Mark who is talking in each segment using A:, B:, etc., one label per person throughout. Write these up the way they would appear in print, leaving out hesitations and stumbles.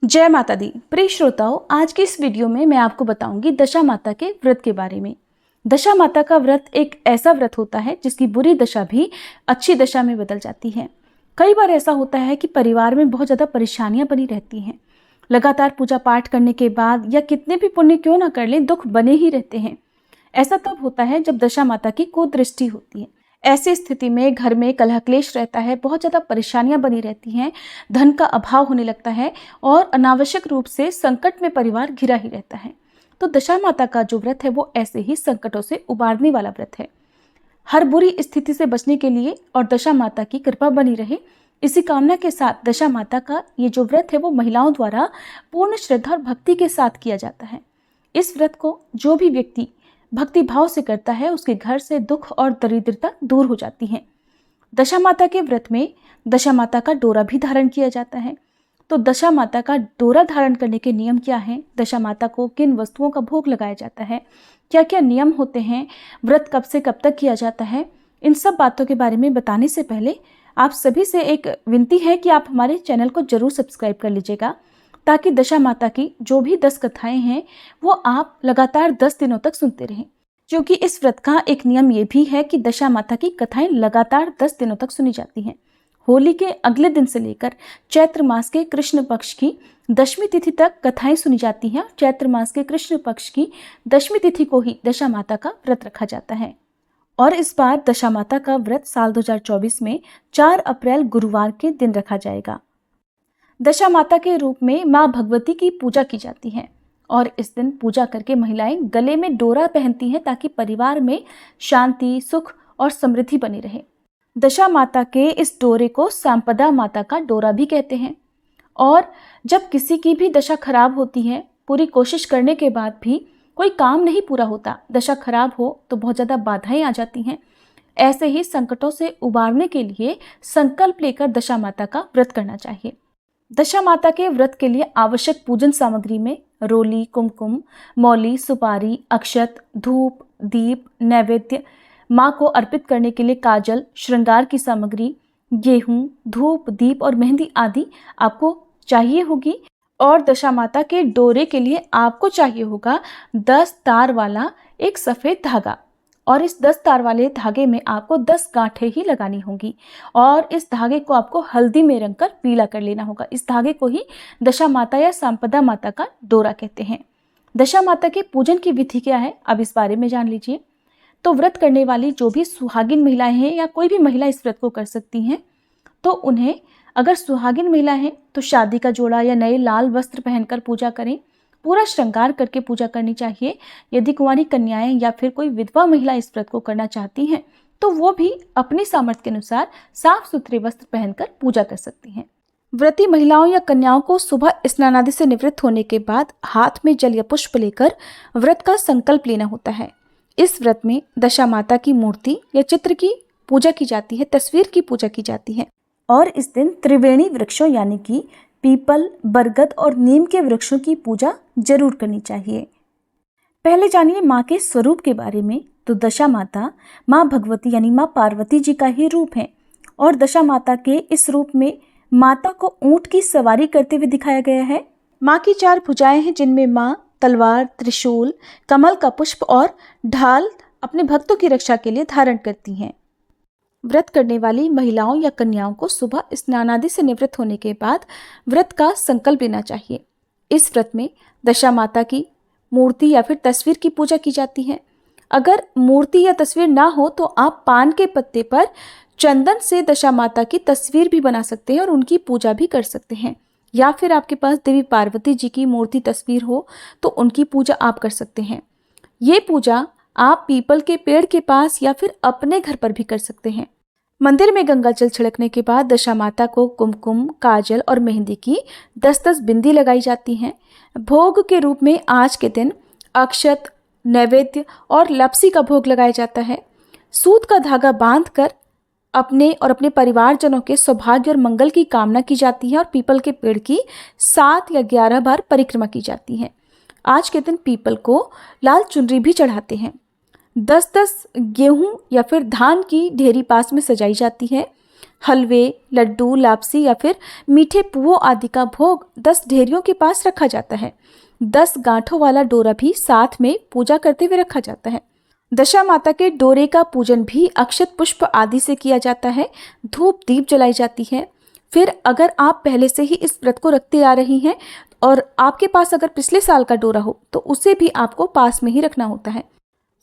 A: जय माता दी। प्रिय श्रोताओं, आज की इस वीडियो में मैं आपको बताऊंगी दशा माता के व्रत के बारे में। दशा माता का व्रत एक ऐसा व्रत होता है जिसकी बुरी दशा भी अच्छी दशा में बदल जाती है। कई बार ऐसा होता है कि परिवार में बहुत ज़्यादा परेशानियां बनी रहती हैं। लगातार पूजा पाठ करने के बाद या कितने भी पुण्य क्यों ना कर लें, दुख बने ही रहते हैं। ऐसा तब होता है जब दशा माता की कुदृष्टि होती है। ऐसी स्थिति में घर में कलह क्लेश रहता है, बहुत ज़्यादा परेशानियां बनी रहती हैं, धन का अभाव होने लगता है और अनावश्यक रूप से संकट में परिवार घिरा ही रहता है। तो दशा माता का जो व्रत है वो ऐसे ही संकटों से उबारने वाला व्रत है। हर बुरी स्थिति से बचने के लिए और दशा माता की कृपा बनी रहे, इसी कामना के साथ दशा माता का ये जो व्रत है वो महिलाओं द्वारा पूर्ण श्रद्धा और भक्ति के साथ किया जाता है। इस व्रत को जो भी व्यक्ति भक्ति भाव से करता है उसके घर से दुख और दरिद्रता दूर हो जाती है। दशा माता के व्रत में दशा माता का डोरा भी धारण किया जाता है। तो दशा माता का डोरा धारण करने के नियम क्या हैं? दशा माता को किन वस्तुओं का भोग लगाया जाता है? क्या क्या नियम होते हैं? व्रत कब से कब तक किया जाता है? इन सब बातों के बारे में बताने से पहले आप सभी से एक विनती है कि आप हमारे चैनल को जरूर सब्सक्राइब कर लीजिएगा, ताकि दशा माता की जो भी 10 कथाएं हैं वो आप लगातार 10 दिनों तक सुनते रहें। क्योंकि इस व्रत का एक नियम ये भी है कि दशा माता की कथाएं लगातार 10 दिनों तक सुनी जाती हैं। होली के अगले दिन से लेकर चैत्र मास के कृष्ण पक्ष की दशमी तिथि तक कथाएं सुनी जाती हैं। चैत्र मास के कृष्ण पक्ष की दशमी तिथि को ही दशा माता का व्रत रखा जाता है। और इस बार दशा माता का व्रत साल 2024 में 4 अप्रैल गुरुवार के दिन रखा जाएगा। दशा माता के रूप में माँ भगवती की पूजा की जाती है और इस दिन पूजा करके महिलाएं गले में डोरा पहनती हैं ताकि परिवार में शांति, सुख और समृद्धि बनी रहे। दशा माता के इस डोरे को सांपदा माता का डोरा भी कहते हैं। और जब किसी की भी दशा खराब होती है, पूरी कोशिश करने के बाद भी कोई काम नहीं पूरा होता, दशा खराब हो तो बहुत ज़्यादा बाधाएं आ जाती हैं। ऐसे ही संकटों से उबारने के लिए संकल्प लेकर दशा माता का व्रत करना चाहिए। दशा माता के व्रत के लिए आवश्यक पूजन सामग्री में रोली, कुमकुम, मौली, सुपारी, अक्षत, धूप, दीप, नैवेद्य, माँ को अर्पित करने के लिए काजल, श्रृंगार की सामग्री, गेहूं, धूप, दीप और मेहंदी आदि आपको चाहिए होगी। और दशा माता के डोरे के लिए आपको चाहिए होगा 10 तार वाला एक सफ़ेद धागा। और इस 10 तार वाले धागे में आपको 10 गांठें ही लगानी होंगी और इस धागे को आपको हल्दी में रंगकर पीला कर लेना होगा। इस धागे को ही दशा माता या सांपदा माता का डोरा कहते हैं। दशा माता के पूजन की विधि क्या है, अब इस बारे में जान लीजिए। तो व्रत करने वाली जो भी सुहागिन महिलाएं हैं या कोई भी महिला इस व्रत को कर सकती हैं, तो उन्हें अगर सुहागिन महिला है तो शादी का जोड़ा या नए लाल वस्त्र पहनकर पूजा करें, पूरा श्रृंगार करके पूजा करनी चाहिए। यदि कुंवारी कन्याएं या फिर कोई विधवा महिला इस व्रत को करना चाहती हैं तो वो भी अपनी सामर्थ्य के अनुसार साफ सुथरे वस्त्र पहनकर पूजा कर सकती हैं। व्रती महिलाओं या कन्याओं को सुबह स्नान आदि से निवृत्त होने के बाद हाथ में जल या पुष्प लेकर व्रत का संकल्प लेना होता है। इस व्रत में दशा माता की मूर्ति या चित्र की पूजा की जाती है, तस्वीर की पूजा की जाती है। और इस दिन त्रिवेणी वृक्षों यानी कि पीपल, बरगद और नीम के वृक्षों की पूजा जरूर करनी चाहिए। पहले जानिए माँ के स्वरूप के बारे में। तो दशा माता माँ भगवती यानी माँ पार्वती जी का ही रूप है और दशा माता के इस रूप में माता को ऊंट की सवारी करते हुए दिखाया गया है। माँ की 4 भुजाएं हैं जिनमें माँ तलवार, त्रिशूल, कमल का पुष्प और ढाल अपने भक्तों की रक्षा के लिए धारण करती हैं। व्रत करने वाली महिलाओं या कन्याओं को सुबह स्नान आदि से निवृत्त होने के बाद व्रत का संकल्प लेना चाहिए। इस व्रत में दशा माता की मूर्ति या फिर तस्वीर की पूजा की जाती है। अगर मूर्ति या तस्वीर ना हो तो आप पान के पत्ते पर चंदन से दशा माता की तस्वीर भी बना सकते हैं और उनकी पूजा भी कर सकते हैं। या फिर आपके पास देवी पार्वती जी की मूर्ति तस्वीर हो तो उनकी पूजा आप कर सकते हैं। ये पूजा आप पीपल के पेड़ के पास या फिर अपने घर पर भी कर सकते हैं। मंदिर में गंगा जल छिड़कने के बाद दशा माता को कुमकुम, काजल और मेहंदी की 10-10 बिंदी लगाई जाती हैं। भोग के रूप में आज के दिन अक्षत, नैवेद्य और लपसी का भोग लगाया जाता है। सूत का धागा बांधकर अपने और अपने परिवारजनों के सौभाग्य और मंगल की कामना की जाती है और पीपल के पेड़ की 7 या 11 बार परिक्रमा की जाती है। आज के दिन पीपल को लाल चुनरी भी चढ़ाते हैं। 10-10 गेहूं या फिर धान की ढेरी पास में सजाई जाती है। हलवे, लड्डू, लापसी या फिर मीठे पुओं आदि का भोग 10 ढेरियों के पास रखा जाता है। 10 गांठों वाला डोरा भी साथ में पूजा करते हुए रखा जाता है। दशा माता के डोरे का पूजन भी अक्षत पुष्प आदि से किया जाता है। धूप दीप जलाई जाती है। फिर अगर आप पहले से ही इस व्रत को रखते आ रही हैं और आपके पास अगर पिछले साल का डोरा हो तो उसे भी आपको पास में ही रखना होता है।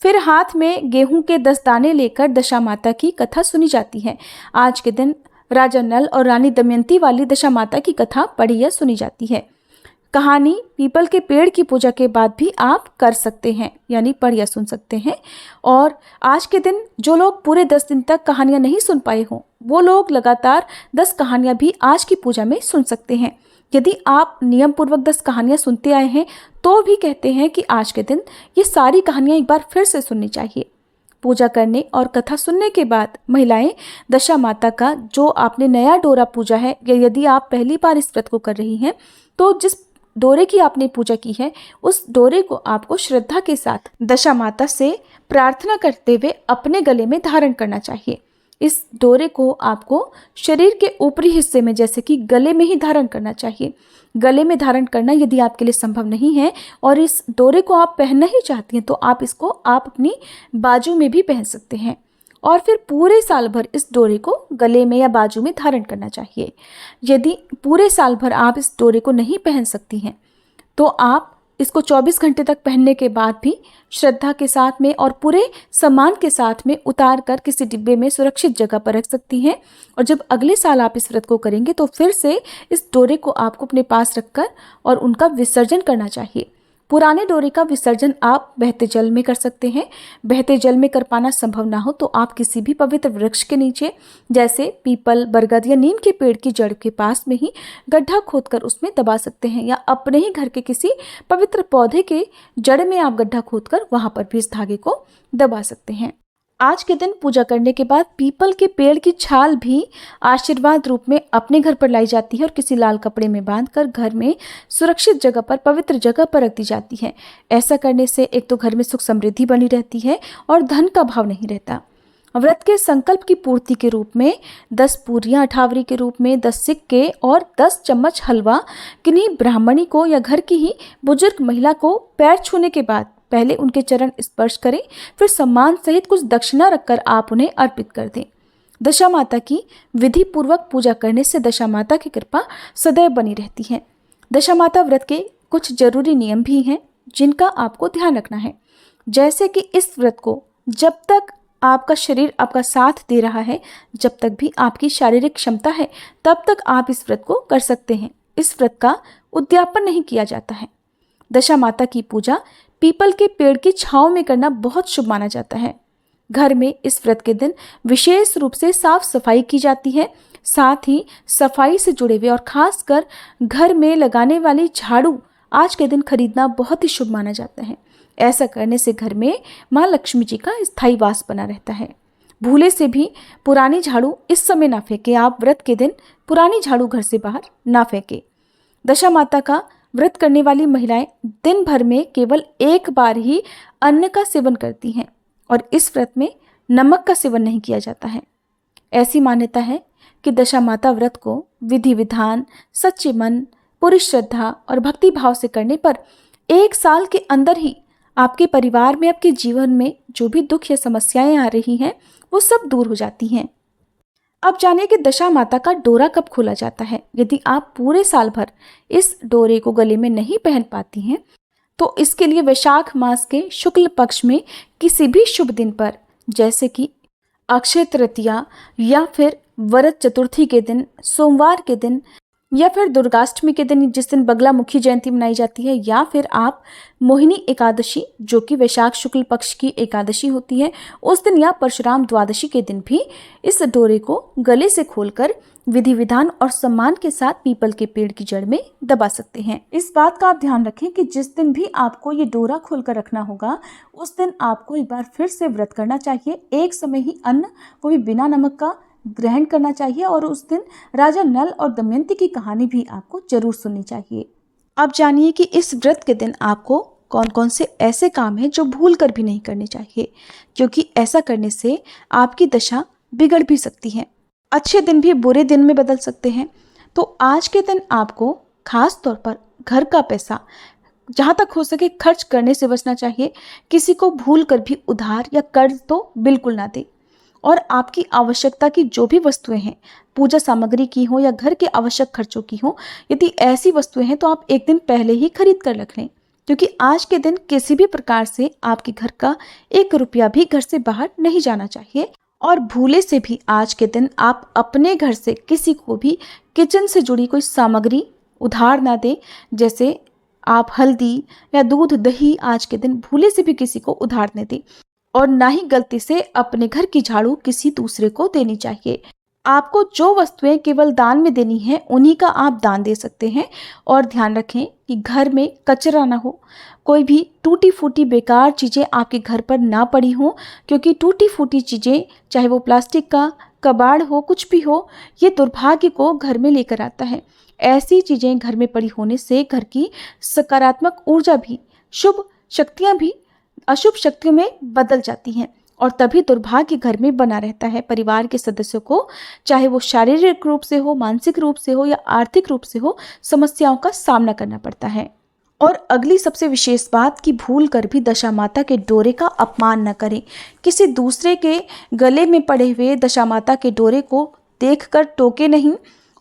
A: फिर हाथ में गेहूं के 10 दाने लेकर दशा माता की कथा सुनी जाती है। आज के दिन राजा नल और रानी दमयंती वाली दशा माता की कथा पढ़ी या सुनी जाती है। कहानी पीपल के पेड़ की पूजा के बाद भी आप कर सकते हैं, यानी पढ़ या सुन सकते हैं। और आज के दिन जो लोग पूरे 10 दिन तक कहानियां नहीं सुन पाए हों, वो लोग लगातार 10 कहानियां भी आज की पूजा में सुन सकते हैं। यदि आप नियम पूर्वक 10 कहानियां सुनते आए हैं तो भी कहते हैं कि आज के दिन ये सारी कहानियां एक बार फिर से सुननी चाहिए। पूजा करने और कथा सुनने के बाद महिलाएं दशा माता का जो आपने नया डोरा पूजा है, या यदि आप पहली बार इस व्रत को कर रही हैं तो जिस डोरे की आपने पूजा की है उस डोरे को आपको श्रद्धा के साथ दशा माता से प्रार्थना करते हुए अपने गले में धारण करना चाहिए। इस डोरे को आपको शरीर के ऊपरी हिस्से में, जैसे कि गले में ही धारण करना चाहिए। गले में धारण करना यदि आपके लिए संभव नहीं है और इस डोरे को आप पहनना ही चाहती हैं तो आप इसको अपनी बाजू में भी पहन सकते हैं और फिर पूरे साल भर इस डोरे को गले में या बाजू में धारण करना चाहिए। यदि पूरे साल भर आप इस डोरे को नहीं पहन सकती हैं तो आप इसको 24 घंटे तक पहनने के बाद भी श्रद्धा के साथ में और पूरे सम्मान के साथ में उतार कर किसी डिब्बे में सुरक्षित जगह पर रख सकती हैं। और जब अगले साल आप इस व्रत को करेंगे तो फिर से इस डोरे को आपको अपने पास रखकर और उनका विसर्जन करना चाहिए। पुराने डोरे का विसर्जन आप बहते जल में कर सकते हैं। बहते जल में कर पाना संभव ना हो तो आप किसी भी पवित्र वृक्ष के नीचे, जैसे पीपल, बरगद या नीम के पेड़ की जड़ के पास में ही गड्ढा खोदकर उसमें दबा सकते हैं, या अपने ही घर के किसी पवित्र पौधे के जड़ में आप गड्ढा खोदकर वहां पर भी इस धागे को दबा सकते हैं। आज के दिन पूजा करने के बाद पीपल के पेड़ की छाल भी आशीर्वाद रूप में अपने घर पर लाई जाती है और किसी लाल कपड़े में बांधकर घर में सुरक्षित जगह पर, पवित्र जगह पर रख दी जाती है। ऐसा करने से एक तो घर में सुख समृद्धि बनी रहती है और धन का भाव नहीं रहता। व्रत के संकल्प की पूर्ति के रूप में 10 पूरियां अठावरी के रूप में, 10 सिक्के और 10 चम्मच हलवा किन्हीं ब्राह्मणी को या घर की ही बुजुर्ग महिला को पैर छूने के बाद पहले उनके चरण स्पर्श करें, फिर सम्मान सहित कुछ दक्षिणा रखकर आप उन्हें अर्पित कर दें। दशा माता की विधि पूर्वक पूजा करने से दशा माता की कृपा सदैव बनी रहती है। दशा माता व्रत के कुछ जरूरी नियम भी हैं जिनका आपको ध्यान रखना है, जैसे कि इस व्रत को जब तक आपका शरीर आपका साथ दे रहा है, जब तक भी आपकी शारीरिक क्षमता है, तब तक आप इस व्रत को कर सकते हैं। इस व्रत का उद्यापन नहीं किया जाता है। दशा माता की पूजा पीपल के पेड़ की छांव में करना बहुत शुभ माना जाता है। घर में इस व्रत के दिन विशेष रूप से साफ सफाई की जाती है। साथ ही सफाई से जुड़े हुए और खासकर घर में लगाने वाली झाड़ू आज के दिन खरीदना बहुत ही शुभ माना जाता है। ऐसा करने से घर में माँ लक्ष्मी जी का स्थायी वास बना रहता है। भूले से भी पुरानी झाड़ू इस समय ना फेंके। आप व्रत के दिन पुरानी झाड़ू घर से बाहर ना फेंके। दशा माता का व्रत करने वाली महिलाएं दिन भर में केवल एक बार ही अन्न का सेवन करती हैं और इस व्रत में नमक का सेवन नहीं किया जाता है। ऐसी मान्यता है कि दशा माता व्रत को विधि विधान, सच्चे मन, पूरी श्रद्धा और भक्ति भाव से करने पर 1 साल के अंदर ही आपके परिवार में, आपके जीवन में जो भी दुख या समस्याएं आ रही हैं वो सब दूर हो जाती हैं। अब जानिए कि दशा माता का डोरा कब खोला जाता है। यदि आप पूरे साल भर इस डोरे को गले में नहीं पहन पाती हैं तो इसके लिए वैशाख मास के शुक्ल पक्ष में किसी भी शुभ दिन पर, जैसे कि अक्षय तृतीया या फिर वरद चतुर्थी के दिन, सोमवार के दिन या फिर दुर्गाष्टमी के दिन जिस दिन बगलामुखी जयंती मनाई जाती है, या फिर आप मोहिनी एकादशी जो कि वैशाख शुक्ल पक्ष की एकादशी होती है उस दिन, या परशुराम द्वादशी के दिन भी इस डोरे को गले से खोलकर विधि विधान और सम्मान के साथ पीपल के पेड़ की जड़ में दबा सकते हैं। इस बात का आप ध्यान रखें कि जिस दिन भी आपको ये डोरा खोलकर रखना होगा उस दिन आपको एक बार फिर से व्रत करना चाहिए। एक समय ही अन्न, वो भी बिना नमक का, ग्रहण करना चाहिए और उस दिन राजा नल और दमयंती की कहानी भी आपको जरूर सुननी चाहिए। अब जानिए कि इस व्रत के दिन आपको कौन कौन से ऐसे काम हैं जो भूल कर भी नहीं करने चाहिए, क्योंकि ऐसा करने से आपकी दशा बिगड़ भी सकती है। अच्छे दिन भी बुरे दिन में बदल सकते हैं। तो आज के दिन आपको खास तौर पर घर का पैसा जहाँ तक हो सके खर्च करने से बचना चाहिए। किसी को भूल कर भी उधार या कर्ज तो बिल्कुल ना दें। और आपकी आवश्यकता की जो भी वस्तुएं हैं, पूजा सामग्री की हो या घर के आवश्यक खर्चों की हो, यदि ऐसी वस्तुएं हैं तो आप एक दिन पहले ही खरीद कर रख लें, क्योंकि आज के दिन किसी भी प्रकार से आपके घर का 1 रुपया भी घर से बाहर नहीं जाना चाहिए। और भूले से भी आज के दिन आप अपने घर से किसी को भी किचन से जुड़ी कोई सामग्री उधार ना दें। जैसे आप हल्दी या दूध, दही आज के दिन भूले से भी किसी को उधार न दें। और ना ही गलती से अपने घर की झाड़ू किसी दूसरे को देनी चाहिए। आपको जो वस्तुएं केवल दान में देनी है उन्हीं का आप दान दे सकते हैं। और ध्यान रखें कि घर में कचरा ना हो, कोई भी टूटी फूटी बेकार चीज़ें आपके घर पर ना पड़ी हों, क्योंकि टूटी फूटी चीज़ें, चाहे वो प्लास्टिक का कबाड़ हो, कुछ भी हो, ये दुर्भाग्य को घर में लेकर आता है। ऐसी चीज़ें घर में पड़ी होने से घर की सकारात्मक ऊर्जा भी, शुभ शक्तियाँ भी अशुभ शक्तियों में बदल जाती हैं और तभी दुर्भाग्य घर में बना रहता है। परिवार के सदस्यों को, चाहे वो शारीरिक रूप से हो, मानसिक रूप से हो या आर्थिक रूप से हो, समस्याओं का सामना करना पड़ता है। और अगली सबसे विशेष बात कि भूल कर भी दशा माता के डोरे का अपमान न करें। किसी दूसरे के गले में पड़े हुए दशा माता के डोरे को देखकर टोके नहीं।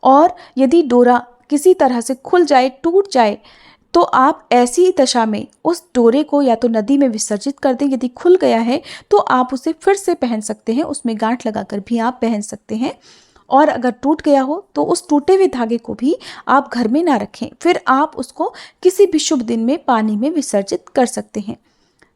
A: और यदि डोरा किसी तरह से खुल जाए, टूट जाए, तो आप ऐसी दशा में उस डोरे को या तो नदी में विसर्जित कर दें। यदि खुल गया है तो आप उसे फिर से पहन सकते हैं, उसमें गांठ लगाकर भी आप पहन सकते हैं। और अगर टूट गया हो तो उस टूटे हुए धागे को भी आप घर में ना रखें, फिर आप उसको किसी भी शुभ दिन में पानी में विसर्जित कर सकते हैं।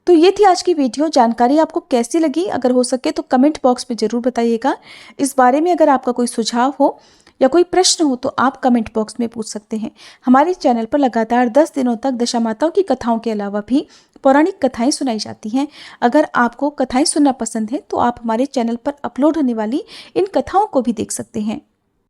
A: तो ये थी आज की वीडियो। जानकारी आपको कैसी लगी? अगर हो सके तो कमेंट बॉक्स में ज़रूर बताइएगा। इस बारे में अगर आपका कोई सुझाव हो या कोई प्रश्न हो तो आप कमेंट बॉक्स में पूछ सकते हैं। हमारे चैनल पर लगातार 10 दिनों तक दशा माताओं की कथाओं के अलावा भी पौराणिक कथाएं सुनाई जाती हैं। अगर आपको कथाएं सुनना पसंद है तो आप हमारे चैनल पर अपलोड होने वाली इन कथाओं को भी देख सकते हैं।